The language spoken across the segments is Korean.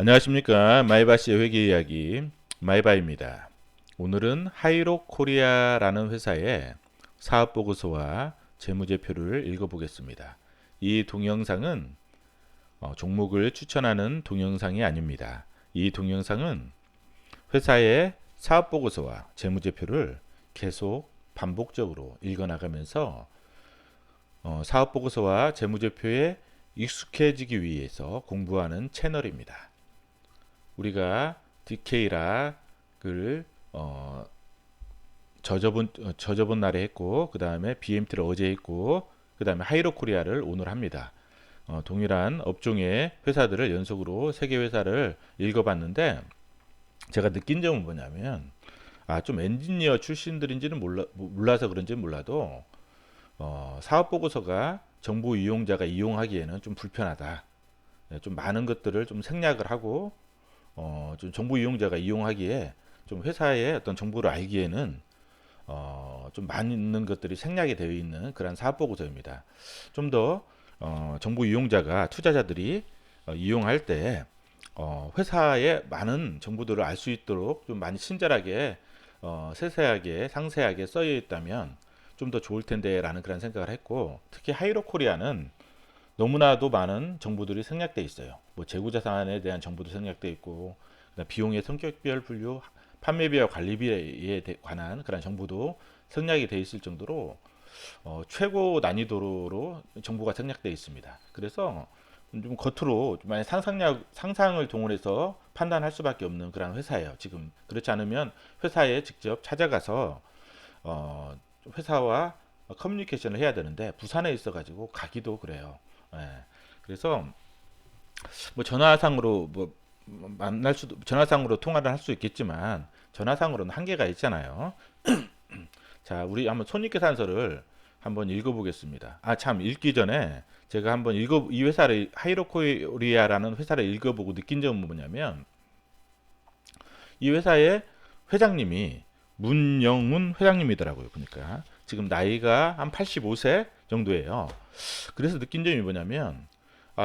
안녕하십니까. 마이바시의 회계 이야기 마이바입니다. 오늘은 하이로코리아라는 회사의 사업보고서와 재무제표를 읽어보겠습니다. 이 동영상은 종목을 추천하는 동영상이 아닙니다. 이 동영상은 회사의 사업보고서와 재무제표를 계속 반복적으로 읽어나가면서 사업보고서와 재무제표에 익숙해지기 위해서 공부하는 채널입니다. 우리가 DK락을 저저번 날에 했고, 그 다음에 BMT를 어제 했고, 그 다음에 하이로코리아를 오늘 합니다. 동일한 업종의 회사들을 연속으로 세 개 회사를 읽어봤는데, 제가 느낀 점은 뭐냐면, 좀 엔지니어 출신들인지는 몰라서 그런지 몰라도 사업 보고서가 정보 이용자가 이용하기에는 좀 불편하다. 좀 많은 것들을 좀 생략을 하고 좀 정보 이용자가 이용하기에 좀 회사의 어떤 정보를 알기에는 좀 많은 것들이 생략이 되어 있는 그런 사업 보고서입니다. 좀 더 정보 이용자가 투자자들이 이용할 때 회사의 많은 정보들을 알 수 있도록 좀 많이 친절하게 세세하게 상세하게 써여 있다면 좀 더 좋을 텐데라는 그런 생각을 했고, 특히 하이로코리아는 너무나도 많은 정보들이 생략돼 있어요. 뭐 재고자산에 대한 정보도 생략돼 있고, 비용의 성격별 분류, 판매비와 관리비에 관한 그런 정보도 생략이 돼 있을 정도로 최고 난이도로 정보가 생략돼 있습니다. 그래서 좀 겉으로 많이 상상을 동원해서 판단할 수밖에 없는 그런 회사예요. 지금 그렇지 않으면 회사에 직접 찾아가서 어, 회사와 커뮤니케이션을 해야 되는데 부산에 있어가지고 가기도 그래요. 예. 그래서 뭐 전화상으로 뭐 만날 수도 전화상으로 통화를 할 수 있겠지만 전화상으로는 한계가 있잖아요. 자, 우리 한번 손익계산서를 한번 읽어보겠습니다. 참 읽기 전에 제가 한번 이 회사를 하이로코리아라는 회사를 읽어보고 느낀 점은 뭐냐면 이 회사의 회장님이 문영훈 회장님이더라고요. 보니까 지금 나이가 한 85세 정도예요. 그래서 느낀 점이 뭐냐면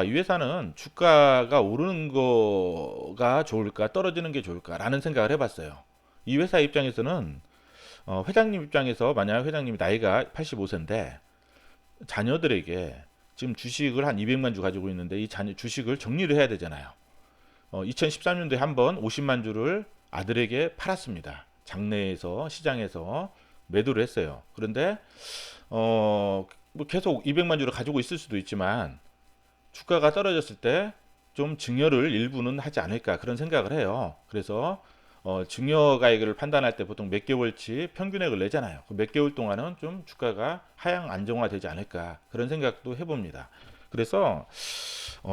이 회사는 주가가 오르는 거가 좋을까 떨어지는 게 좋을까라는 생각을 해봤어요. 이 회사 입장에서는 회장님 입장에서 만약 회장님이 나이가 85세인데 자녀들에게 지금 주식을 한 200만 주 가지고 있는데 이 자녀 주식을 정리를 해야 되잖아요. 2013년도에 한번 50만 주를 아들에게 팔았습니다. 장내에서 시장에서 매도를 했어요. 그런데 뭐 계속 200만 주를 가지고 있을 수도 있지만 주가가 떨어졌을 때 좀 증여를 일부는 하지 않을까 그런 생각을 해요. 그래서 증여가액을 판단할 때 보통 몇 개월치 평균액을 내잖아요. 그 몇 개월 동안은 좀 주가가 하향 안정화되지 않을까 그런 생각도 해봅니다. 그래서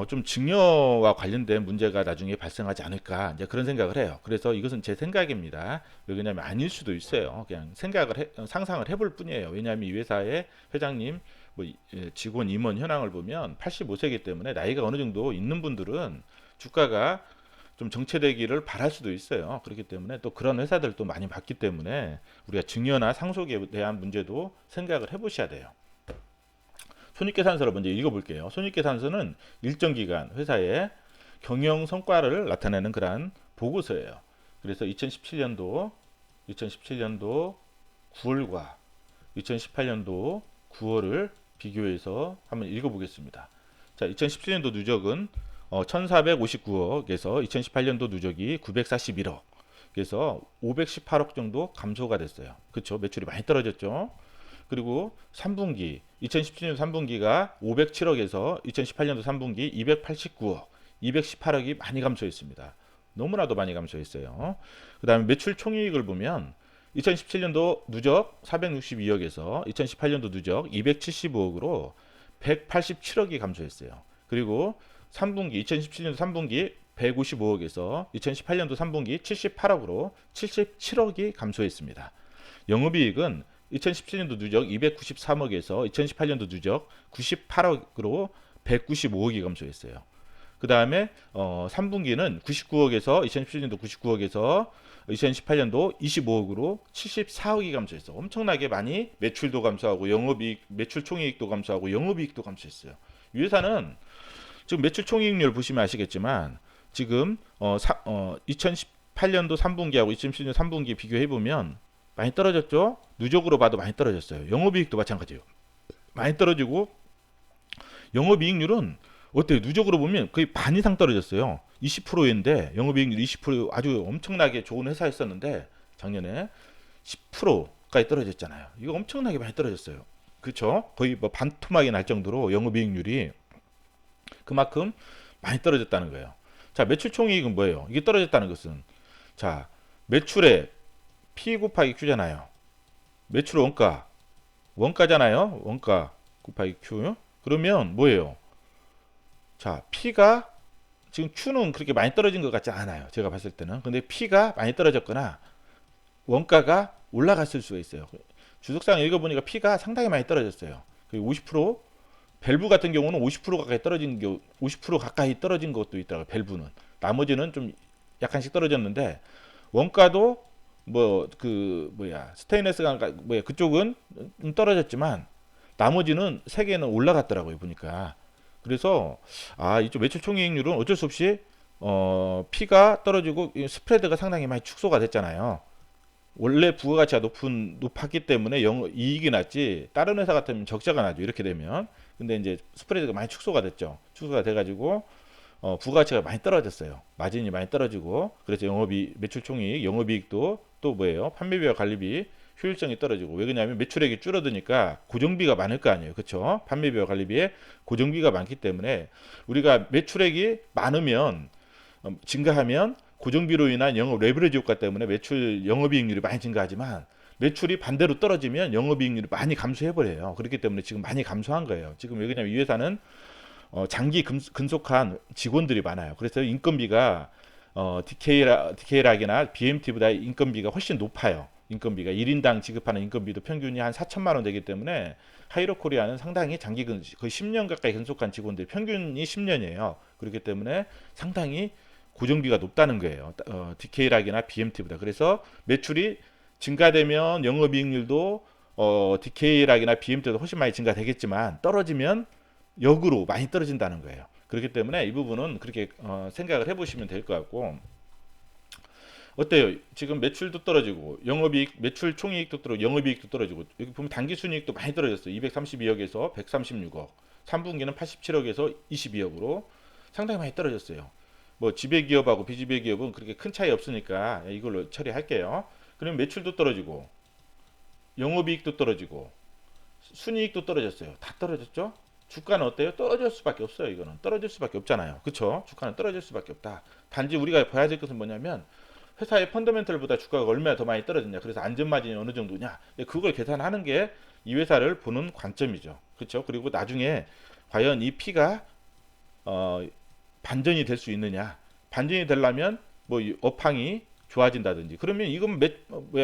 좀 증여와 관련된 문제가 나중에 발생하지 않을까 이제 그런 생각을 해요. 그래서 이것은 제 생각입니다. 왜냐하면 아닐 수도 있어요. 그냥 상상을 해볼 뿐이에요. 왜냐하면 이 회사의 회장님 뭐 직원 임원 현황을 보면 85세이기 때문에 나이가 어느 정도 있는 분들은 주가가 좀 정체되기를 바랄 수도 있어요. 그렇기 때문에 또 그런 회사들도 많이 봤기 때문에 우리가 증여나 상속에 대한 문제도 생각을 해보셔야 돼요. 손익계산서를 먼저 읽어볼게요. 손익계산서는 일정 기간 회사의 경영 성과를 나타내는 그러한 보고서예요. 그래서 2017년도 9월과 2018년도 9월을 비교해서 한번 읽어보겠습니다. 자, 2017년도 누적은 1459억에서 2018년도 누적이 941억. 그래서 518억 정도 감소가 됐어요. 그렇죠? 매출이 많이 떨어졌죠. 그리고 3분기 2017년 3분기가 507억에서 2018년도 3분기 289억, 218억이 많이 감소했습니다. 너무나도 많이 감소했어요. 그 다음에 매출 총이익을 보면 2017년도 누적 462억에서 2018년도 누적 275억으로 187억이 감소했어요. 그리고 3분기 2017년도 3분기 155억에서 2018년도 3분기 78억으로 77억이 감소했습니다. 영업이익은 2017년도 누적 293억에서 2018년도 누적 98억으로 195억이 감소했어요. 그 다음에 3분기는 99억에서 2017년도 99억에서 2018년도 25억으로 74억이 감소했어. 엄청나게 많이 매출도 감소하고 영업이익, 매출 총이익도 감소하고 영업이익도 감소했어요. 이 회사는 지금 매출 총이익률 보시면 아시겠지만 지금 2018년도 3분기하고 2017년 3분기 비교해 보면 많이 떨어졌죠. 누적으로 봐도 많이 떨어졌어요. 영업이익도 마찬가지예요. 많이 떨어지고 영업이익률은 어때요? 누적으로 보면 거의 반 이상 떨어졌어요. 20%인데 영업이익률 20% 아주 엄청나게 좋은 회사였었는데 작년에 10%까지 떨어졌잖아요. 이거 엄청나게 많이 떨어졌어요. 그렇죠? 거의 뭐 반토막이 날 정도로 영업이익률이 그만큼 많이 떨어졌다는 거예요. 자, 매출 총이익은 뭐예요? 이게 떨어졌다는 것은 자, 매출에 P 곱하기 Q잖아요. 매출 원가잖아요. 원가 곱하기 Q. 그러면 뭐예요? 자, P가 지금 Q는 그렇게 많이 떨어진 것 같지 않아요. 제가 봤을 때는. 근데 P가 많이 떨어졌거나 원가가 올라갔을 수가 있어요. 주석상 읽어보니까 P가 상당히 많이 떨어졌어요. 50% 밸브 같은 경우는 50% 가까이 떨어진 50% 가까이 떨어진 것도 있더라고요. 밸브는. 나머지는 좀 약간씩 떨어졌는데 원가도 뭐 그 뭐야 스테인레스가 뭐야 그쪽은 떨어졌지만 나머지는 세 개는 올라갔더라고요 보니까. 그래서 이쪽 매출 총이익률은 어쩔 수 없이 P가 떨어지고 스프레드가 상당히 많이 축소가 됐잖아요. 원래 부가가치가 높았기 때문에 이익이 났지 다른 회사 같으면 적자가 나죠. 이렇게 되면. 근데 이제 스프레드가 많이 축소가 됐죠. 축소가 돼가지고 부가가치가 많이 떨어졌어요. 마진이 많이 떨어지고 그래서 매출 총이익, 영업이익도 또 뭐예요? 판매비와 관리비 효율성이 떨어지고 왜 그러냐면 매출액이 줄어드니까 고정비가 많을 거 아니에요. 그렇죠? 판매비와 관리비에 고정비가 많기 때문에 우리가 매출액이 많으면 증가하면 고정비로 인한 영업 레버리지 효과 때문에 매출 영업이익률이 많이 증가하지만 매출이 반대로 떨어지면 영업이익률이 많이 감소해버려요. 그렇기 때문에 지금 많이 감소한 거예요. 지금 왜 그러냐면 이 회사는 장기 근속한 직원들이 많아요. 그래서 인건비가 DK락이나 BMT보다 인건비가 훨씬 높아요. 인건비가 1인당 지급하는 인건비도 평균이 한 4천만 원 되기 때문에 하이로코리아는 상당히 거의 10년 가까이 근속한 직원들 평균이 10년이에요. 그렇기 때문에 상당히 고정비가 높다는 거예요. DK락이나 BMT보다. 그래서 매출이 증가되면 영업이익률도 DK락이나 BMT보다 훨씬 많이 증가되겠지만 떨어지면 역으로 많이 떨어진다는 거예요. 그렇기 때문에 이 부분은 그렇게 생각을 해보시면 될 것 같고 어때요? 지금 매출도 떨어지고 영업이익, 매출 총이익도 떨어지고 영업이익도 떨어지고 여기 보면 당기순이익도 많이 떨어졌어요. 232억에서 136억 3분기는 87억에서 22억으로 상당히 많이 떨어졌어요. 뭐 지배기업하고 비지배기업은 그렇게 큰 차이 없으니까 이걸로 처리할게요. 그러면 매출도 떨어지고 영업이익도 떨어지고 순이익도 떨어졌어요. 다 떨어졌죠? 주가는 어때요? 떨어질 수밖에 없어요. 이거는 떨어질 수밖에 없잖아요. 그쵸? 주가는 떨어질 수밖에 없다. 단지 우리가 봐야 될 것은 뭐냐면 회사의 펀더멘털보다 주가가 얼마나 더 많이 떨어졌냐. 그래서 안전마진이 어느 정도냐. 그걸 계산하는 게 이 회사를 보는 관점이죠. 그렇죠? 그리고 나중에 과연 이 P가 반전이 될 수 있느냐. 반전이 되려면 뭐 업황이 좋아진다든지 그러면 이건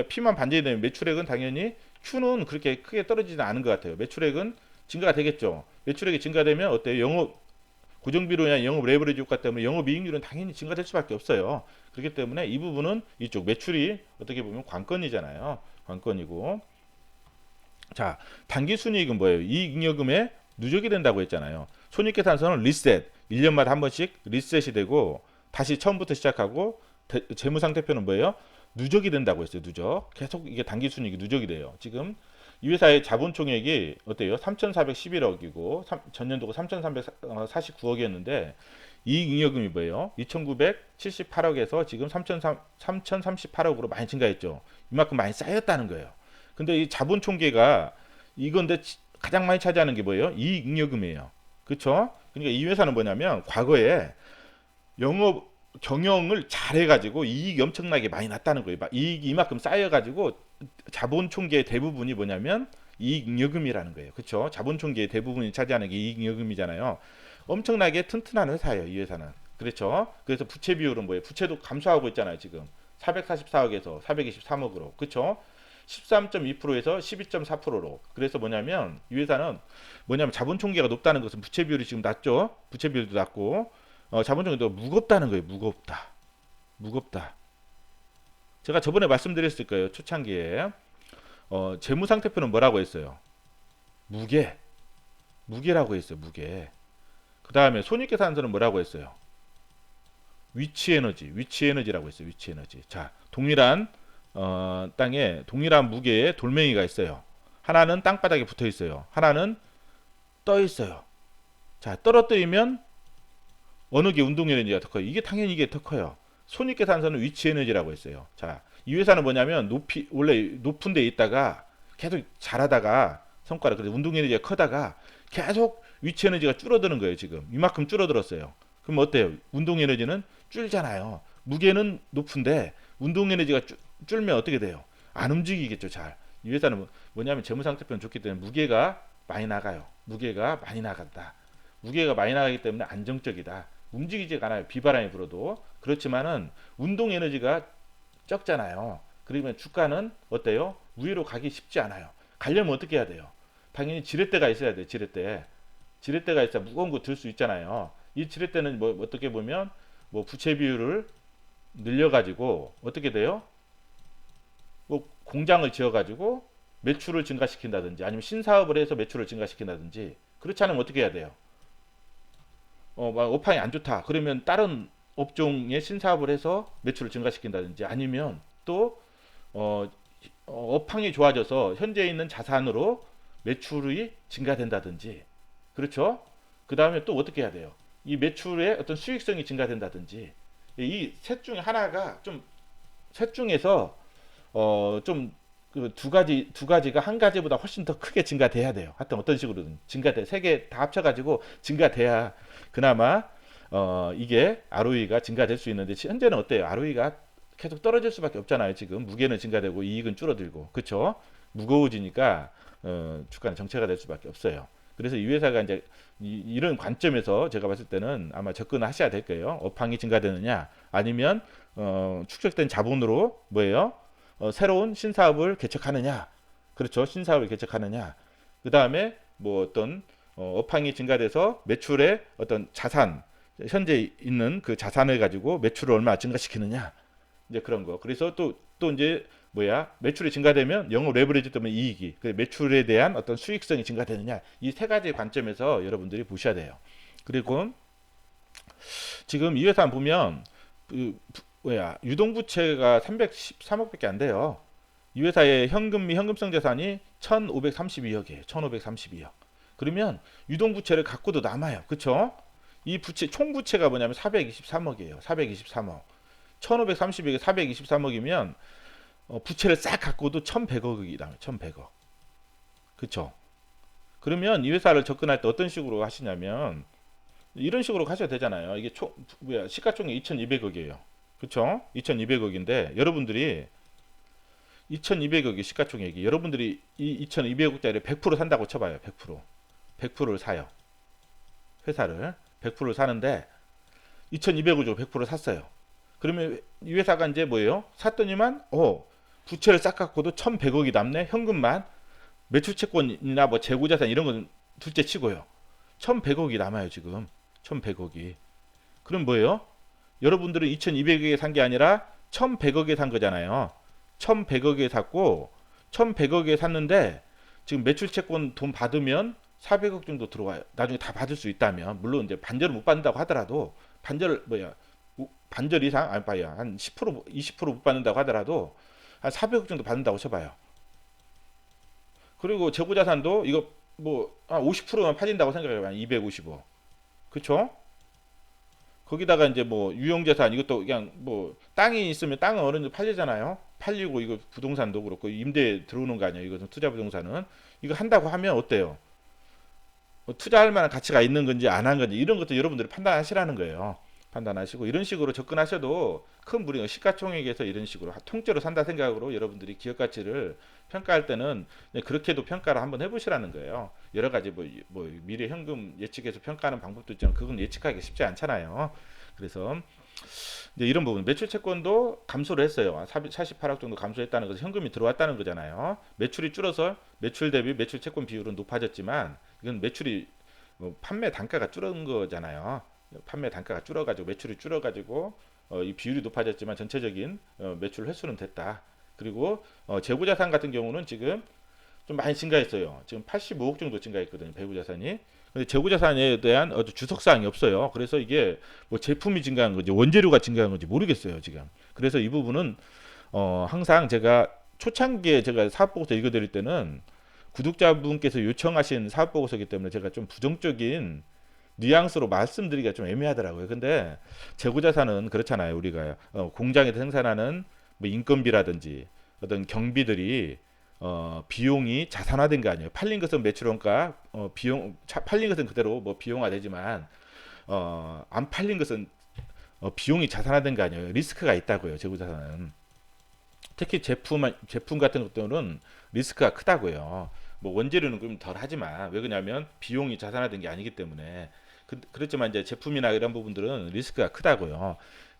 P만 반전이 되면 매출액은 당연히 Q는 그렇게 크게 떨어지지는 않은 것 같아요. 매출액은 증가가 되겠죠. 매출액이 증가되면 어때요? 고정비로 인한 영업 레버리지 효과 때문에 영업이익률은 당연히 증가될 수밖에 없어요. 그렇기 때문에 이 부분은 이쪽 매출이 어떻게 보면 관건이잖아요. 관건이고 자 단기순이익은 뭐예요? 이익잉여금에 누적이 된다고 했잖아요. 손익계산서는 리셋 1년마다 한 번씩 리셋이 되고 다시 처음부터 시작하고 재무상태표는 뭐예요? 누적이 된다고 했어요. 누적 계속 이게 단기순이익이 누적이 돼요. 지금 이 회사의 자본총액이 어때요? 3,411억이고 전년도가 3,349억이었는데 이익잉여금이 뭐예요? 2,978억에서 지금 3,038억으로 많이 증가했죠. 이만큼 많이 쌓였다는 거예요. 근데 이 자본총계가 이건데 가장 많이 차지하는 게 뭐예요? 이익잉여금이에요. 그렇죠? 그러니까 이 회사는 뭐냐면 과거에 영업 경영을 잘해가지고 이익이 엄청나게 많이 났다는 거예요. 이익이 이만큼 쌓여가지고 자본총계의 대부분이 뭐냐면 이익잉여금이라는 거예요. 그렇죠? 자본총계의 대부분이 차지하는 게 이익잉여금이잖아요. 엄청나게 튼튼한 회사예요. 이 회사는. 그렇죠? 그래서 부채 비율은 뭐예요? 부채도 감소하고 있잖아요. 지금 444억에서 423억으로. 그렇죠? 13.2%에서 12.4%로. 그래서 뭐냐면 이 회사는 뭐냐면 자본총계가 높다는 것은 부채 비율이 지금 낮죠. 부채 비율도 낮고 자본총계도 무겁다는 거예요. 무겁다. 제가 저번에 말씀드렸을 거예요. 초창기에 재무상태표는 뭐라고 했어요? 무게라고 했어요. 무게. 그 다음에 손익계산서는 뭐라고 했어요? 위치 에너지라고 있어요. 위치 에너지. 자, 동일한 땅에 동일한 무게의 돌멩이가 있어요. 하나는 땅바닥에 붙어 있어요. 하나는 떠 있어요. 자, 떨어뜨리면 어느 게 운동 에너지가 더 커요? 이게 당연히 이게 더 커요. 손익계산서는 위치 에너지라고 했어요. 자, 이 회사는 뭐냐면 원래 높은 데 있다가 계속 잘하다가 성과를 그래서 운동 에너지가 커다가 계속 위치 에너지가 줄어드는 거예요. 지금 이만큼 줄어들었어요. 그럼 어때요? 운동 에너지는 줄잖아요. 무게는 높은데 운동 에너지가 줄면 어떻게 돼요? 안 움직이겠죠. 잘. 이 회사는 뭐냐면 재무상태표는 좋기 때문에 무게가 많이 나가요. 무게가 많이 나간다. 무게가 많이 나가기 때문에 안정적이다. 움직이지가 않아요. 비바람이 불어도. 그렇지만은 운동 에너지가 적잖아요. 그러면 주가는 어때요? 위로 가기 쉽지 않아요. 가려면 어떻게 해야 돼요? 당연히 지렛대가 있어야 돼요. 지렛대가 있어야 무거운 거 들 수 있잖아요. 이 지렛대는 뭐 어떻게 보면 뭐 부채 비율을 늘려가지고 어떻게 돼요? 뭐 공장을 지어가지고 매출을 증가시킨다든지 아니면 신사업을 해서 매출을 증가시킨다든지 그렇지 않으면 어떻게 해야 돼요? 막 업황이 안 좋다. 그러면 다른 업종의 신사업을 해서 매출을 증가시킨다든지 아니면 또 어, 업황이 좋아져서 현재 있는 자산으로 매출이 증가된다든지 그렇죠? 그 다음에 또 어떻게 해야 돼요? 이 매출의 어떤 수익성이 증가된다든지 이 셋 중에 하나가 좀 셋 중에서 좀 그 두 가지가 한 가지보다 훨씬 더 크게 증가돼야 돼요. 하여튼 어떤 식으로든 증가돼 세 개 다 합쳐가지고 증가돼야 그나마 이게 ROE가 증가될 수 있는데 현재는 어때요? ROE가 계속 떨어질 수밖에 없잖아요. 지금 무게는 증가되고 이익은 줄어들고 그렇죠? 무거워지니까 주가는 정체가 될 수밖에 없어요. 그래서 이 회사가 이제 이런 관점에서 제가 봤을 때는 아마 접근하셔야 될 거예요. 업황이 증가되느냐 아니면 축적된 자본으로 뭐예요? 새로운 신사업을 개척하느냐 그렇죠? 신사업을 개척하느냐 그 다음에 뭐 어떤 업황이 증가돼서 매출의 어떤 자산 현재 있는 그 자산을 가지고 매출을 얼마 증가시키느냐 이제 그런 거. 그래서 또 이제 뭐야 매출이 증가되면 영업 레버리지 때문에 이익이 그 매출에 대한 어떤 수익성이 증가되느냐 이 세 가지 관점에서 여러분들이 보셔야 돼요. 그리고 지금 이 회사 보면 그 뭐야 유동부채가 313억밖에 안 돼요. 이 회사의 현금 및 현금성 자산이 1,532억이에요. 1,532억. 그러면 유동부채를 갖고도 남아요. 그쵸? 이 부채 총 부채가 뭐냐면 423억이에요. 423억. 1,532억에 423억이면 부채를 싹 갖고도 1,100억이 남아요. 1,100억. 그쵸? 그러면 이 회사를 접근할 때 어떤 식으로 하시냐면 이런 식으로 가셔도 되잖아요. 이게 시가총액 2,200억이에요. 그쵸? 2,200억인데 여러분들이 2,200억이 시가총액이 여러분들이 이 2,200억짜리 100% 산다고 쳐봐요. 100%. 100%를 사요. 회사를 100%를 사는데 2,200억 주고 100% 샀어요. 그러면 이 회사가 이제 뭐예요? 샀더니만 부채를 싹 갖고도 1,100억이 남네. 현금만 매출채권이나 뭐 재고자산 이런 건 둘째 치고요. 1,100억이 남아요 지금. 1,100억이. 그럼 뭐예요? 여러분들은 2,200억에 산 게 아니라 1,100억에 산 거잖아요. 1,100억에 샀고 1,100억에 샀는데 지금 매출채권 돈 받으면 400억 정도 들어와요. 나중에 다 받을 수 있다면 물론 이제 반절을 못 받는다고 하더라도 반절 이상 안 봐요. 한 10% 20%못 받는다고 하더라도 한 400억 정도 받는다고 쳐봐요. 그리고 재고자산도 이거 뭐 한 50%만 파진다고 생각해봐요. 250억. 그쵸? 거기다가 이제 뭐 유형자산 이것도 그냥 뭐 땅이 있으면 땅은 어느 정도 팔리잖아요. 팔리고 이거 부동산도 그렇고 임대 들어오는 거 아니에요. 이거 투자 부동산은 이거 한다고 하면 어때요? 뭐 투자할 만한 가치가 있는 건지 안 한 건지 이런 것도 여러분들이 판단하시라는 거예요. 판단하시고 이런 식으로 접근하셔도 큰 무리가 시가총액에서 이런 식으로 통째로 산다 생각으로 여러분들이 기업 가치를 평가할 때는 그렇게도 평가를 한번 해보시라는 거예요. 여러 가지 뭐 미래 현금 예측해서 평가하는 방법도 있지만 그건 예측하기 쉽지 않잖아요. 그래서 이제 이런 부분 매출 채권도 감소를 했어요. 48억 정도 감소했다는 것은 현금이 들어왔다는 거잖아요. 매출이 줄어서 매출 대비 매출 채권 비율은 높아졌지만 이건 매출이 판매 단가가 줄은 거잖아요. 판매 단가가 줄어가지고 매출이 줄어가지고 이 비율이 높아졌지만 전체적인 매출 횟수는 됐다. 그리고 재고자산 같은 경우는 지금 좀 많이 증가했어요. 지금 85억 정도 증가했거든요. 배후자산이. 근데 재고자산에 대한 주석 사항이 없어요. 그래서 이게 뭐 제품이 증가한 건지 원재료가 증가한 건지 모르겠어요, 지금. 그래서 이 부분은 항상 제가 초창기에 제가 사업보고서 읽어드릴 때는 구독자분께서 요청하신 사업보고서이기 때문에 제가 좀 부정적인 뉘앙스로 말씀드리기가 좀 애매하더라고요. 근데 재고자산은 그렇잖아요. 우리가 공장에서 생산하는 뭐 인건비라든지 어떤 경비들이 비용이 자산화된 거 아니에요. 팔린 것은 매출원가, 팔린 것은 그대로 뭐 비용화되지만 안 팔린 것은 비용이 자산화된 거 아니에요. 리스크가 있다고요. 재고자산은. 특히 제품 같은 것들은 리스크가 크다고요. 뭐 원재료는 좀 덜 하지만 왜 그러냐면 비용이 자산화된 게 아니기 때문에. 그렇지만 이제 제품이나 이런 부분들은 리스크가 크다고요.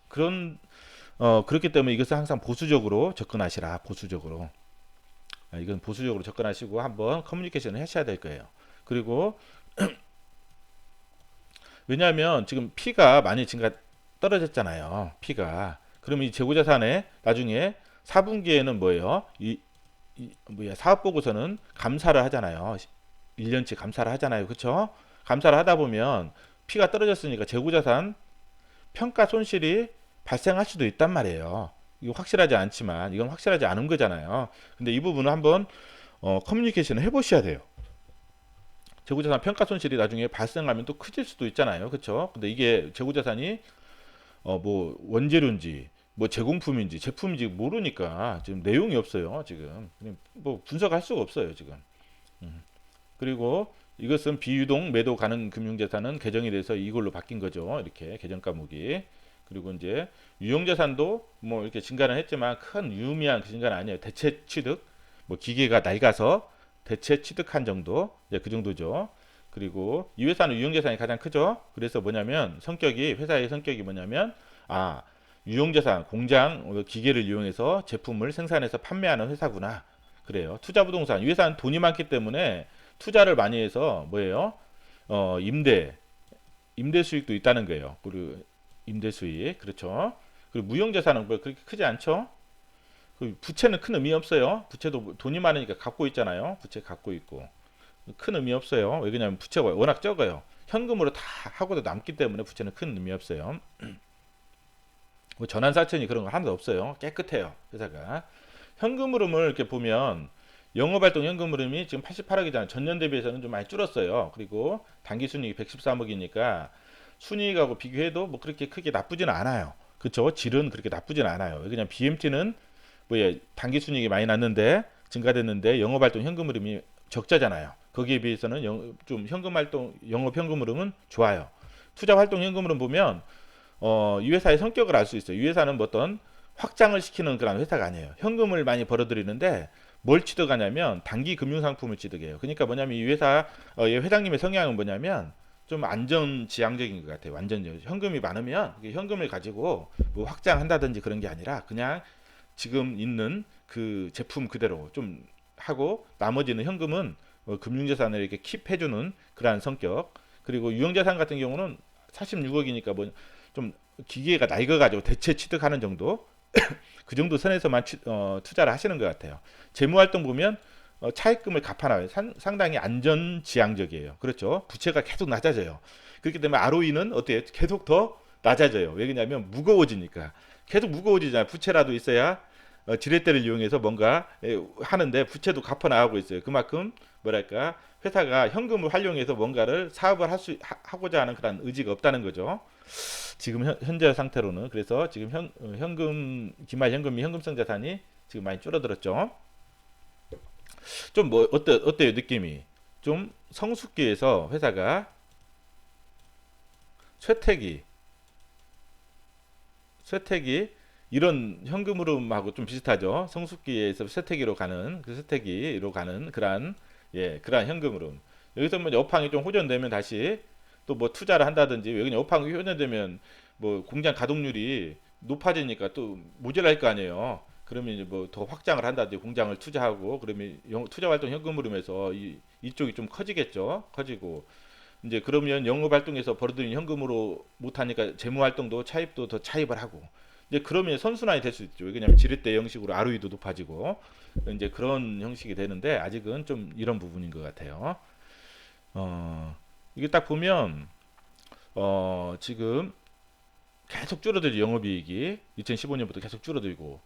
그렇기 때문에 이것은 항상 보수적으로 접근하시라. 보수적으로. 이건 보수적으로 접근하시고 한번 커뮤니케이션을 하셔야 될 거예요. 그리고 왜냐하면 지금 피가 많이 떨어졌잖아요. 피가. 그러면 이 재고자산에 나중에 4분기에는 뭐예요? 사업 보고서는 감사를 하잖아요. 1년치 감사를 하잖아요. 그렇죠? 감사를 하다 보면 피가 떨어졌으니까 재고자산 평가 손실이 발생할 수도 있단 말이에요. 이거 확실하지 않지만 이건 확실하지 않은 거잖아요. 근데 이 부분은 한번 커뮤니케이션을 해보셔야 돼요. 재고자산 평가 손실이 나중에 발생하면 또 커질 수도 있잖아요. 그렇죠? 근데 이게 재고자산이 뭐 원재료인지 뭐 제공품인지 제품인지 모르니까 지금 내용이 없어요. 지금 뭐 분석할 수가 없어요. 지금. 그리고 이것은 비유동 매도 가능 금융자산은 개정이 돼서 이걸로 바뀐 거죠. 이렇게 개정 과목이. 그리고 이제 유형자산도 뭐 이렇게 증가는 했지만 큰 유의미한 그 증가는 아니에요. 대체 취득, 뭐 기계가 낡아서 대체 취득한 정도, 이제 그 정도죠. 그리고 이 회사는 유형자산이 가장 크죠. 그래서 뭐냐면 회사의 성격이 뭐냐면 유형자산, 공장, 기계를 이용해서 제품을 생산해서 판매하는 회사구나. 그래요. 투자부동산, 이 회사는 돈이 많기 때문에 투자를 많이 해서 뭐예요? 임대 수익도 있다는 거예요. 그리고 임대 수익, 그렇죠. 그리고 무형자산은 뭐 그렇게 크지 않죠. 부채는 큰 의미 없어요. 부채도 돈이 많으니까 갖고 있잖아요. 부채 갖고 있고 큰 의미 없어요. 왜냐하면 부채가 워낙 적어요. 현금으로 다 하고도 남기 때문에 부채는 큰 의미 없어요. 뭐 전환사채니 그런 거 하나도 없어요. 깨끗해요. 회사가. 현금 흐름을 이렇게 보면 영업활동 현금 흐름이 지금 88억이잖아요. 전년 대비해서는 좀 많이 줄었어요. 그리고 당기순이익이 113억이니까 순이익하고 비교해도 뭐 그렇게 크게 나쁘지는 않아요. 그렇죠? 질은 그렇게 나쁘지는 않아요. 그냥 BMT는 당기순이익이 많이 났는데 증가됐는데 영업활동 현금 흐름이 적자잖아요. 거기에 비해서는 좀 현금활동 영업 현금 흐름은 좋아요. 투자활동 현금 흐름 보면 이 회사의 성격을 알 수 있어요. 이 회사는 뭐 어떤 확장을 시키는 그런 회사가 아니에요. 현금을 많이 벌어들이는데 뭘 취득하냐면 단기 금융상품을 취득해요. 그러니까 뭐냐면 이 회장님의 성향은 뭐냐면 좀 안전지향적인 것 같아요. 완전 현금이 많으면 현금을 가지고 뭐 확장한다든지 그런 게 아니라 그냥 지금 있는 그 제품 그대로 좀 하고 나머지는 현금은 금융자산을 이렇게 킵해주는 그러한 성격. 그리고 유형자산 같은 경우는 46억이니까 뭐 좀 기계가 낡아가지고 대체 취득하는 정도 그 정도 선에서만 투자를 하시는 것 같아요. 재무활동 보면 차입금을 갚아놔요. 상당히 안전지향적이에요. 그렇죠? 부채가 계속 낮아져요. 그렇기 때문에 ROE는 어때요? 계속 더 낮아져요. 왜 그러냐면 무거워지니까. 계속 무거워지잖아요. 부채라도 있어야 지렛대를 이용해서 뭔가 하는데 부채도 갚아나가고 있어요. 그만큼 뭐랄까 회사가 현금을 활용해서 뭔가를 사업을 하고자 하는 그런 의지가 없다는 거죠. 지금 현재 상태로는. 그래서 지금 기말 현금 및 현금성 자산이 지금 많이 줄어들었죠. 좀 뭐 어때요 느낌이? 좀 성숙기에서 회사가 쇠퇴기 이런 현금 흐름하고 좀 비슷하죠. 성숙기에서 쇠퇴기로 가는 그러한 그러한 현금 흐름. 여기서 뭐 업황이 좀 호전되면 다시 또 뭐 투자를 한다든지, 왜 그냥 업황이 호전되면 뭐 공장 가동률이 높아지니까 또 모자랄 거 아니에요. 그러면 이제 뭐 더 확장을 한다든지 공장을 투자하고 그러면 투자 활동 현금 흐름에서 이쪽이 좀 커지겠죠. 커지고 이제 그러면 영업 활동에서 벌어들인 현금으로 못 하니까 재무 활동도 차입도 더 차입을 하고 이제 그러면 선순환이 될 수 있죠. 왜냐하면 지렛대 형식으로 ROE도 높아지고 이제 그런 형식이 되는데 아직은 좀 이런 부분인 것 같아요. 이게 딱 보면 지금 계속 줄어들죠. 영업이익이 2015년부터 계속 줄어들고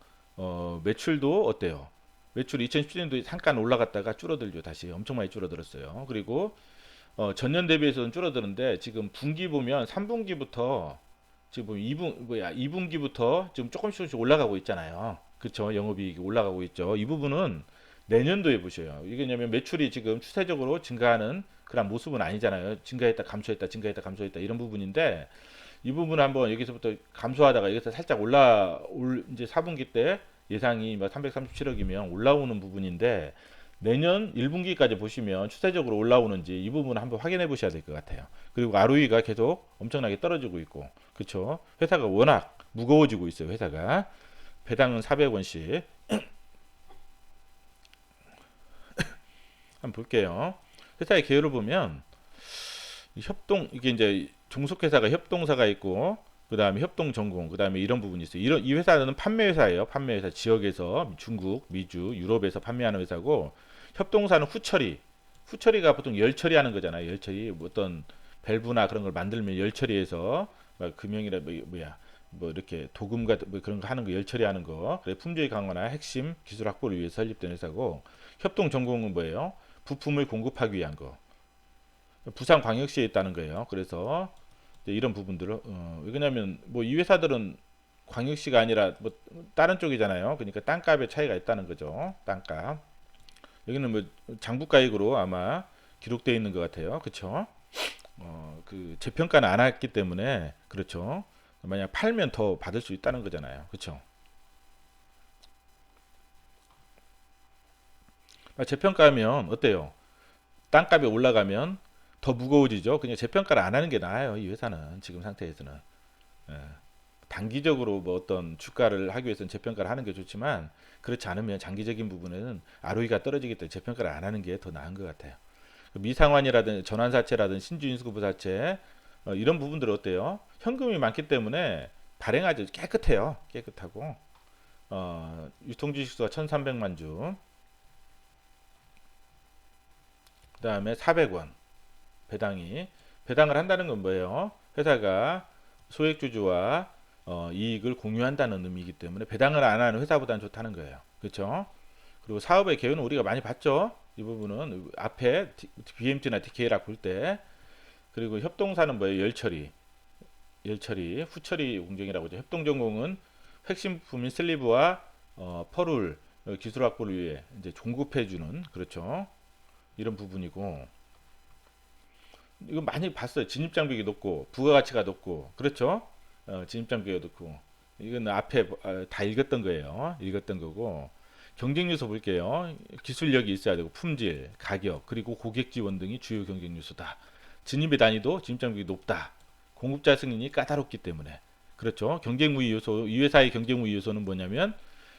매출도 어때요? 매출이 2017년도에 잠깐 올라갔다가 줄어들죠. 다시 엄청 많이 줄어들었어요. 그리고 전년 대비해서는 줄어드는데 지금 분기 보면 3분기부터 지금 2분기부터 지금 조금씩 올라가고 있잖아요. 그렇죠? 영업이익이 올라가고 있죠. 이 부분은 내년도에 보셔요. 이게 왜냐면 매출이 지금 추세적으로 증가하는 그런 모습은 아니잖아요. 증가했다 감소했다 증가했다 감소했다 이런 부분인데 이 부분 한번 여기서부터 감소하다가 여기서 살짝 올라올 이제 4분기 때 예상이 337억이면 올라오는 부분인데 내년 1분기까지 보시면 추세적으로 올라오는지 이 부분 한번 확인해 보셔야 될 것 같아요. 그리고 ROE가 계속 엄청나게 떨어지고 있고, 그렇죠? 회사가 워낙 무거워지고 있어요. 회사가 배당은 400원씩 한번 볼게요. 회사의 개요를 보면 협동 이게 이제 종속회사가 협동사가 있고 그 다음에 협동전공 그 다음에 이런 부분이 있어요. 이 회사는 판매 회사예요. 판매 회사 지역에서 중국, 미주, 유럽에서 판매하는 회사고 협동사는 후처리가 보통 열 처리하는 거잖아요. 열 처리 뭐 어떤 밸브나 그런 걸 만들면 열 처리해서 막 금형이라 뭐 이렇게 도금 같은 뭐 그런 거 하는 거 열 처리하는 거 그래 품질 강화나 핵심 기술 확보를 위해서 설립된 회사고 협동전공은 뭐예요? 부품을 공급하기 위한 거. 부산광역시에 있다는 거예요. 그래서 이런 부분들을 왜냐하면 뭐 이 회사들은 광역시가 아니라 뭐 다른 쪽이잖아요. 그러니까 땅값의 차이가 있다는 거죠. 땅값. 여기는 뭐 장부가액으로 아마 기록되어 있는 것 같아요. 그렇죠? 그 재평가는 안 했기 때문에 그렇죠. 만약 팔면 더 받을 수 있다는 거잖아요. 그렇죠? 재평가하면 어때요? 땅값이 올라가면 더 무거워지죠. 그냥 재평가를 안 하는 게 나아요. 이 회사는 지금 상태에서는. 예. 단기적으로 뭐 어떤 주가를 하기 위해서는 재평가를 하는 게 좋지만 그렇지 않으면 장기적인 부분에는 ROE가 떨어지기 때문에 재평가를 안 하는 게 더 나은 것 같아요. 미상환이라든 전환사채라든 신주인수급부사채 이런 부분들은 어때요? 현금이 많기 때문에 발행하지 깨끗해요. 깨끗하고 유통주식수가 1,300만 주, 그 다음에 400원 배당을 한다는 건 뭐예요? 회사가 소액주주와 이익을 공유한다는 의미이기 때문에 배당을 안 하는 회사보다는 좋다는 거예요. 그렇죠? 그리고 사업의 개요는 우리가 많이 봤죠. 이 부분은 앞에 BMT나 DK라고 볼 때 그리고 협동사는 뭐예요? 열처리, 후처리 공정이라고 하죠. 협동전공은 핵심 부품인 슬리브와 펄을 기술 확보를 위해 이제 공급해주는 그렇죠. 이런 부분이고 이거 많이 봤어요. 진입장벽이 높고 부가가치가 높고 그렇죠. 진입장벽이 높고 이건 앞에 다 읽었던 거예요. 읽었던 거고 경쟁 요소 볼게요. 기술력이 있어야 되고 품질, 가격 그리고 고객 지원 등이 주요 경쟁 요소다. 진입의 난이도, 진입장벽이 높다. 공급자 승인이 까다롭기 때문에 그렇죠. 경쟁 우위 요소 이 회사의 경쟁 우위 요소는 뭐냐면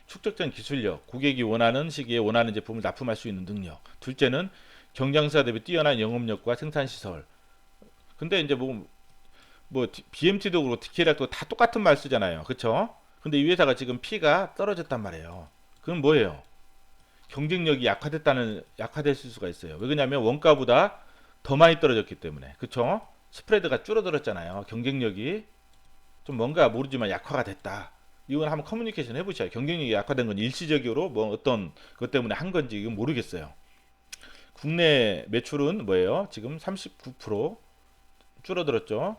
축적된 기술력, 고객이 원하는 시기에 원하는 제품을 납품할 수 있는 능력. 둘째는 경쟁사 대비 뛰어난 영업력과 생산 시설. 근데 이제 뭐 BMT도 그렇고 TK락도 다 똑같은 말 쓰잖아요. 그쵸? 근데 이 회사가 지금 P가 떨어졌단 말이에요. 그럼 뭐예요? 경쟁력이 약화됐을 수가 있어요. 왜 그러냐면 원가보다 더 많이 떨어졌기 때문에. 그쵸? 스프레드가 줄어들었잖아요. 경쟁력이 좀 뭔가 모르지만 약화가 됐다. 이건 한번 커뮤니케이션 해보셔요. 경쟁력이 약화된 건 일시적으로 뭐 어떤 것 때문에 한 건지 이건 모르겠어요. 국내 매출은 뭐예요? 지금 39% 줄어들었죠.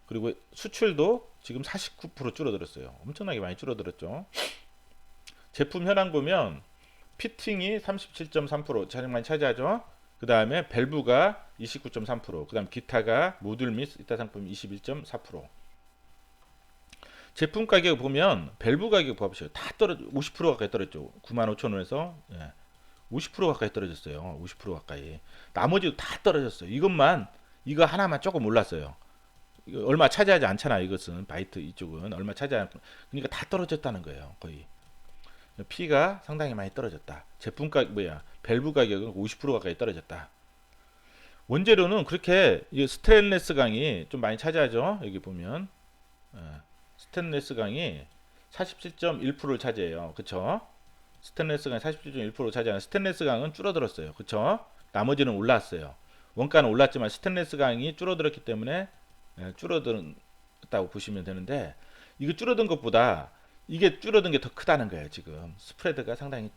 그리고 수출도 지금 49% 줄어들었어요. 엄청나게 많이 줄어들었죠. 제품 현황 보면 피팅이 37.3% 가장 많이 차지하죠. 그 다음에 밸브가 29.3%, 그 다음 기타가 모듈 및 이타 상품 21.4%. 제품 가격 보면 밸브 가격 봐보세요. 다 떨어져 50% 가까이 떨어졌죠. 95,000원에서 50% 가까이 떨어졌어요. 50% 가까이. 나머지도 다 떨어졌어요. 이거 하나만 조금 올랐어요. 이거 얼마 차지하지 않잖아. 이것은 바이트 이쪽은 얼마 차지하지 않고 그러니까 다 떨어졌다는 거예요. 거의. P가 상당히 많이 떨어졌다. 제품 가격 밸브 가격은 50% 가까이 떨어졌다. 원재료는 그렇게 스테인레스 강이 좀 많이 차지하죠. 여기 보면 스테인레스 강이 47.1%를 차지해요. 그쵸? 스테인레스 강이 47.1%를 차지하는 스테인레스 강은 줄어들었어요. 그쵸? 나머지는 올랐어요. 원가는 올랐지만 스테인리스 강이 줄어들었기 때문에 줄어들었다고 보시면 되는데, 이거 줄어든 것보다 이게 줄어든 게 더 크다는 거예요. 지금 스프레드가 상당히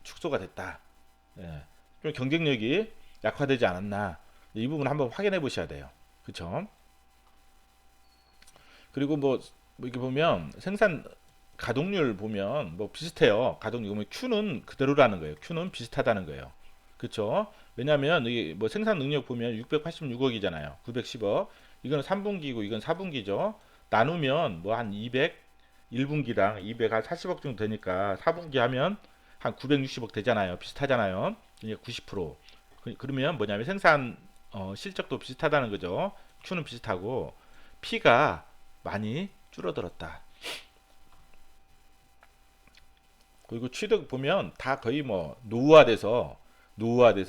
축소가 됐다. 예, 좀 경쟁력이 약화되지 않았나, 이 부분 한번 확인해 보셔야 돼요. 그쵸? 그리고 뭐 이렇게 보면 생산 가동률 보면 뭐 비슷해요. 가동률 보면 Q는 그대로라는 거예요. Q는 비슷하다는 거예요. 그쵸? 왜냐하면 이게 뭐 생산 능력 보면 686억이잖아요. 910억. 이거는 3분기고 이건 4분기죠. 나누면 뭐 한 200, 1분기당 240억 정도 되니까 4분기 하면 한 960억 되잖아요. 비슷하잖아요. 이게 90%. 그러면 뭐냐면 생산 실적도 비슷하다는 거죠. Q는 비슷하고 P가 많이 줄어들었다. 그리고 취득 보면 다 거의 뭐 노후화돼서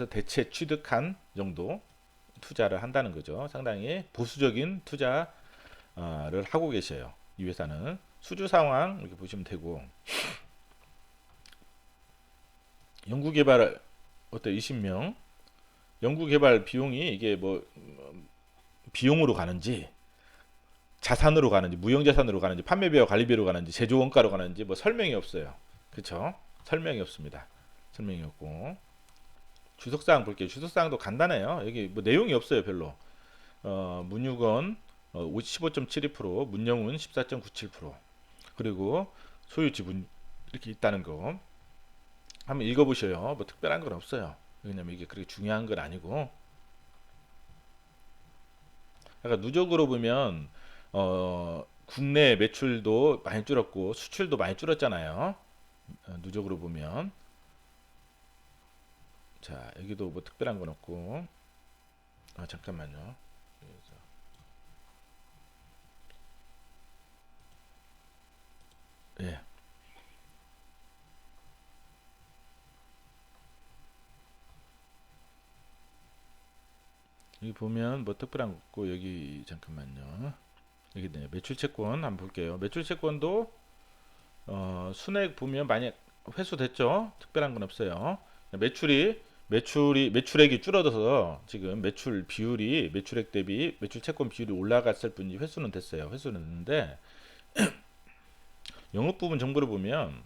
대체 취득한 정도 투자를 한다는 거죠. 상당히 보수적인 투자를 하고 계셔요. 이 회사는 수주 상황 이렇게 보시면 되고, 연구개발 어때 20명 연구개발 비용이 이게 뭐 비용으로 가는지 자산으로 가는지 무형자산으로 가는지 판매비와 관리비로 가는지 제조 원가로 가는지 뭐 설명이 없어요. 그쵸? 설명이 없습니다. 설명이 없고, 주석사항 볼게요. 주석사항도 간단해요. 여기 뭐 내용이 없어요. 별로. 문유건 15.72%, 문영훈 14.97%, 그리고 소유 지분 이렇게 있다는 거 한번 읽어보셔요. 뭐 특별한 건 없어요. 왜냐면 이게 그렇게 중요한 건 아니고, 약간 누적으로 보면 국내 매출도 많이 줄었고 수출도 많이 줄었잖아요. 누적으로 보면, 자 여기도 뭐 특별한 건 없고, 잠깐만요. 예, 여기 보면 뭐 특별한 거 없고, 여기 잠깐만요. 여기 네, 매출 채권 한번 볼게요. 매출 채권도 순액 보면 많이 회수됐죠. 특별한 건 없어요. 매출액이 줄어들어서 지금 매출 비율이 매출액 대비 매출 채권 비율이 올라갔을 뿐이지 회수는 됐어요. 회수는 됐는데, 영업 부분 정보를 보면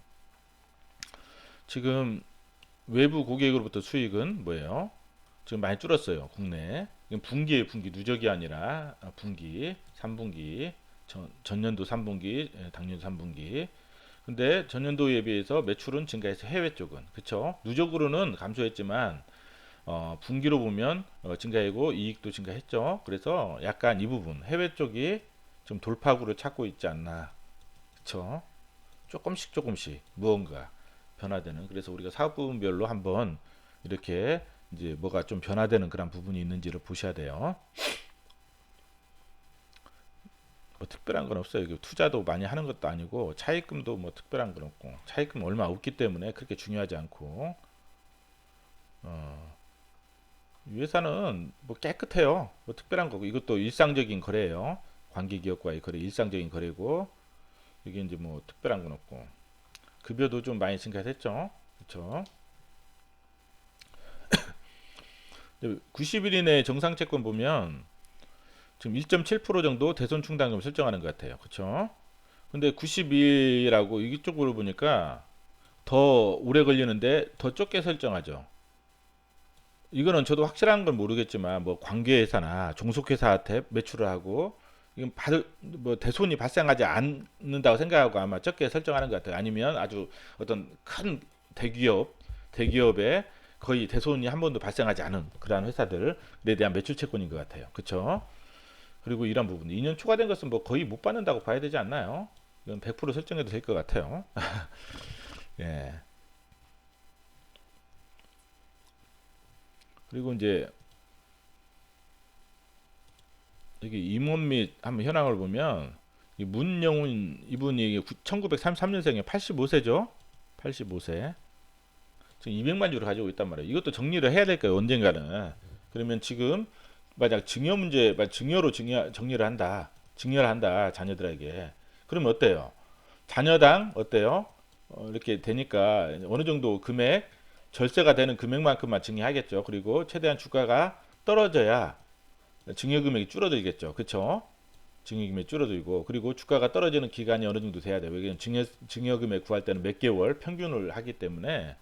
지금 외부 고객으로부터 수익은 뭐예요? 지금 많이 줄었어요. 국내. 이건 분기에 분기 누적이 아니라 분기, 3분기, 전년도 3분기, 당년 3분기. 근데 전년도에 비해서 매출은 증가해서 해외 쪽은 그쵸? 누적으로는 감소했지만 분기로 보면 증가하고 이익도 증가했죠. 그래서 약간 이 부분 해외 쪽이 좀 돌파구를 찾고 있지 않나. 그쵸? 조금씩 조금씩 무언가 변화되는, 그래서 우리가 사업 부분별로 한번 이렇게 이제 뭐가 좀 변화되는 그런 부분이 있는지를 보셔야 돼요. 뭐 특별한 건 없어요. 이게 투자도 많이 하는 것도 아니고 차입금도 뭐 특별한 건 없고, 차입금 얼마 없기 때문에 그렇게 중요하지 않고, 어, 이 회사는 뭐 깨끗해요. 뭐 특별한 거고, 이것도 일상적인 거래예요. 관계기업과의 거래, 일상적인 거래고, 이게 이제 뭐 특별한 건 없고, 급여도 좀 많이 증가했죠. 그렇죠? 90일 이내 정상 채권 보면 지금 1.7% 정도 대손 충당금 설정하는 것 같아요. 그렇죠? 근데 90일이라고 이쪽으로 보니까 더 오래 걸리는데 더 적게 설정하죠. 이거는 저도 확실한 건 모르겠지만 뭐 관계회사나 종속회사한테 매출을 하고, 이건 받을 뭐 대손이 발생하지 않는다고 생각하고 아마 적게 설정하는 것 같아요. 아니면 아주 어떤 큰 대기업에 거의 대손이 한 번도 발생하지 않은 그러한 회사들에 대한 매출 채권인 것 같아요. 그렇죠? 그리고 이런 부분 2년 초과된 것은 뭐 거의 못 받는다고 봐야 되지 않나요? 이건 100% 설정해도 될 것 같아요. 예. 그리고 이제 여기 임원 및 한번 현황을 보면, 이 문영훈 이분이 1933년생에 85세죠. 85세. 지금 200만 유를 가지고 있단 말이에요. 이것도 정리를 해야 될 거예요. 언젠가는. 그러면 지금 만약 증여 문제, 증여로 정리를 한다. 증여를 한다. 자녀들에게. 그러면 어때요? 자녀당 어때요? 이렇게 되니까 어느 정도 금액, 절세가 되는 금액만큼만 증여하겠죠. 그리고 최대한 주가가 떨어져야 증여금액이 줄어들겠죠. 그쵸? 증여금액이 줄어들고, 그리고 주가가 떨어지는 기간이 어느 정도 돼야 돼요. 왜냐면 증여금액 구할 때는 몇 개월 평균을 하기 때문에,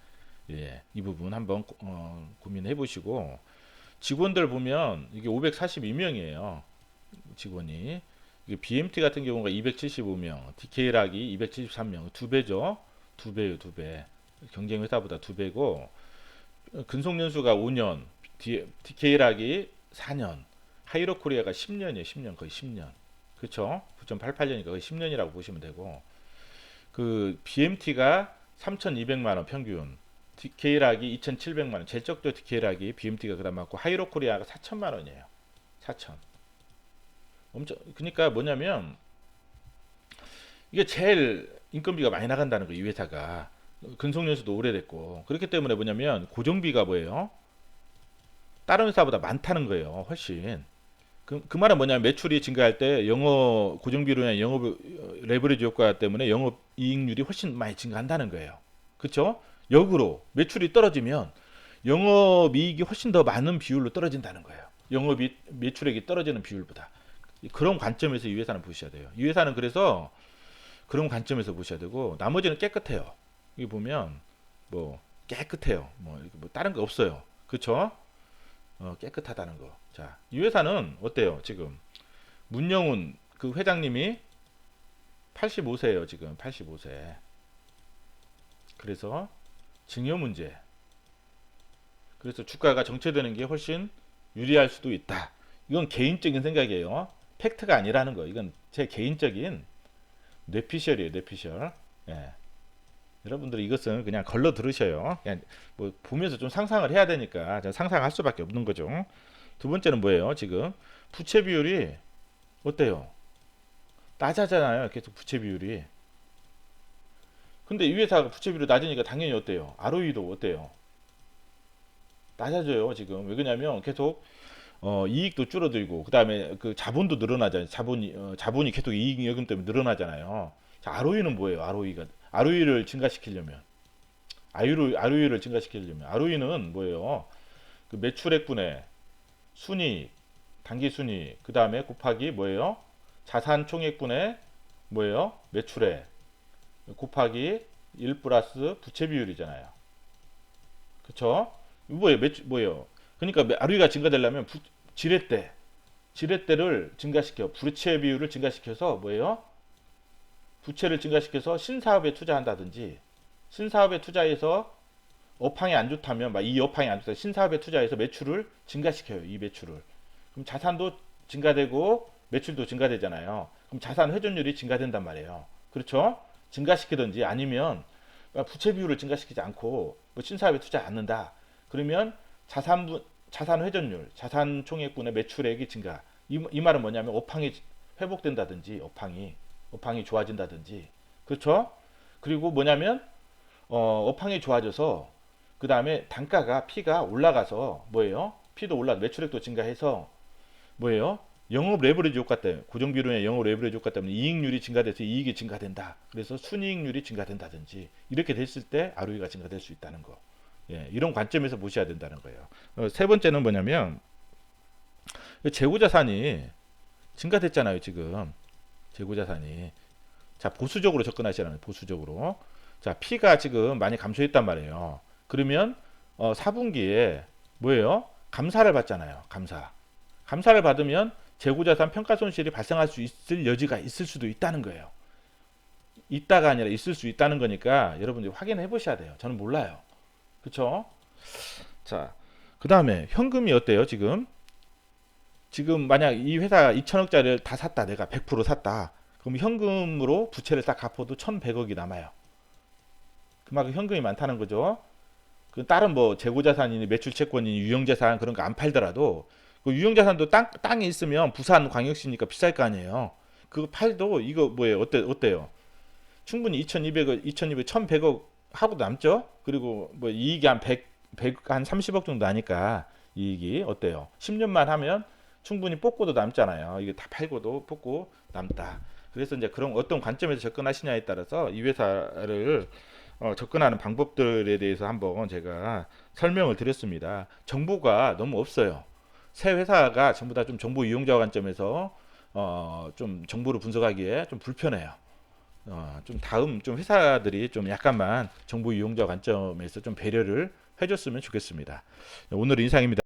예, 이 부분 한번 고민해 보시고, 직원들 보면 이게 542명이에요. 직원이. 이게 BMT 같은 경우가 275명, DK락이 273명, 두 배죠. 두 배요, 두 배. 경쟁 회사보다 두 배고, 근속 연수가 5년, DK락이 4년, 하이로코리아가 10년이에요. 10년, 거의 10년. 그쵸? 9.88년이니까 거의 10년이라고 보시면 되고, 그 BMT가 3,200만 원 평균, DK락이 2,700만 원, 제일 적도 DK락이 BMT가 그다음 많고, 하이로코리아가 4천만 원이에요. 4천. 엄청, 그러니까 뭐냐면 이게 제일 인건비가 많이 나간다는 거예요. 이 회사가 근속 연수도 오래됐고, 그렇기 때문에 뭐냐면 고정비가 뭐예요? 다른 회사보다 많다는 거예요. 훨씬. 그 말은 뭐냐면 매출이 증가할 때 영업 고정비로 인한 영업 레버리지 효과 때문에 영업 이익률이 훨씬 많이 증가한다는 거예요. 그렇죠? 역으로 매출이 떨어지면 영업 이익이 훨씬 더 많은 비율로 떨어진다는 거예요. 영업이 매출액이 떨어지는 비율보다. 그런 관점에서 이 회사는 보셔야 돼요. 이 회사는 그래서 그런 관점에서 보셔야 되고, 나머지는 깨끗해요. 여기 보면 뭐 깨끗해요. 뭐 다른 거 없어요. 그렇죠? 깨끗하다는 거. 자, 이 회사는 어때요? 지금 문영훈 그 회장님이 85세예요. 지금 85세. 그래서 증여 문제. 그래서 주가가 정체되는 게 훨씬 유리할 수도 있다. 이건 개인적인 생각이에요. 팩트가 아니라는 거. 이건 제 개인적인 뇌피셜이에요. 뇌피셜. 예. 여러분들이 이것은 그냥 걸러 들으셔요. 그냥 뭐 보면서 좀 상상을 해야 되니까 상상할 수밖에 없는 거죠. 두 번째는 뭐예요? 지금 부채 비율이 어때요? 낮아잖아요. 계속 부채 비율이. 근데 이 회사가 부채 비율이 낮으니까 당연히 어때요? ROE도 어때요? 낮아져요. 지금 왜 그러냐면 계속 이익도 줄어들고, 그 다음에 그 자본도 늘어나잖아요. 자본이 계속 이익여금 때문에 늘어나잖아요. 자, ROE는 뭐예요? ROE를 증가시키려면, ROE를 증가시키려면, ROE는 뭐예요? 그 매출액분의 순이익, 당기순이익, 그 다음에 곱하기 뭐예요? 자산 총액분의 뭐예요? 매출액 곱하기 1 플러스 부채 비율이잖아요. 그쵸? 뭐예요? 그러니까 ROE가 증가되려면 지렛대를 증가시켜, 부채 비율을 증가시켜서 뭐예요? 부채를 증가시켜서 신사업에 투자한다든지, 신사업에 투자해서 업황이 안 좋다면 막 이 업황이 안 좋다 신사업에 투자해서 매출을 증가시켜요. 이 매출을. 그럼 자산도 증가되고 매출도 증가되잖아요. 그럼 자산 회전율이 증가된단 말이에요. 그렇죠? 증가시키든지, 아니면 부채 비율을 증가시키지 않고 뭐 신사업에 투자 않는다. 그러면 자산 회전율, 자산 총액분의 매출액이 증가. 이 말은 뭐냐면 업황이 회복된다든지, 업황이 좋아진다든지. 그렇죠? 그리고 뭐냐면 업황이 좋아져서 그 다음에 단가가 피가 올라가서 뭐예요? 피도 올라, 매출액도 증가해서 뭐예요? 영업 레버리지 효과 때문에, 고정비율의 영업 레버리지 효과 때문에 이익률이 증가돼서 이익이 증가된다. 그래서 순이익률이 증가된다든지, 이렇게 됐을 때 ROE가 증가될 수 있다는 거. 예, 이런 관점에서 보셔야 된다는 거예요. 세 번째는 뭐냐면 재고자산이 증가됐잖아요. 지금 재고자산이. 자, 보수적으로 접근하시라는 거예요. 보수적으로. 자, P가 지금 많이 감소했단 말이에요. 그러면 4분기에 뭐예요? 감사를 받잖아요. 감사를 받으면 재고자산 평가손실이 발생할 수 있을 여지가 있을 수도 있다는 거예요. 있다가 아니라 있을 수 있다는 거니까 여러분들이 확인해 보셔야 돼요. 저는 몰라요. 그쵸? 자, 그 다음에 현금이 어때요? 지금 만약 이 회사 2천억짜리를 다 샀다, 내가 100% 샀다, 그럼 현금으로 부채를 딱 갚아도 1,100억이 남아요. 그만큼 현금이 많다는 거죠. 그 다른 뭐 재고자산이니 매출채권이니 유형자산 그런 거 안 팔더라도, 그 유형자산도 땅이 있으면 부산 광역시니까 비쌀 거 아니에요. 그거 팔도 이거 뭐예요? 어때요? 충분히 2,200억, 1,100억 하고 남죠? 그리고 뭐 이익이 한 30억 정도 나니까 이익이 어때요? 10년만 하면 충분히 뽑고도 남잖아요. 이게 다 팔고도 뽑고 남다. 그래서 이제 그런 어떤 관점에서 접근하시냐에 따라서 이 회사를 접근하는 방법들에 대해서 한번 제가 설명을 드렸습니다. 정보가 너무 없어요. 새 회사가 전부 다 좀 정보 이용자 관점에서 좀 정보를 분석하기에 좀 불편해요. 좀 다음 좀 회사들이 좀 약간만 정보 이용자 관점에서 좀 배려를 해줬으면 좋겠습니다. 오늘 인상입니다.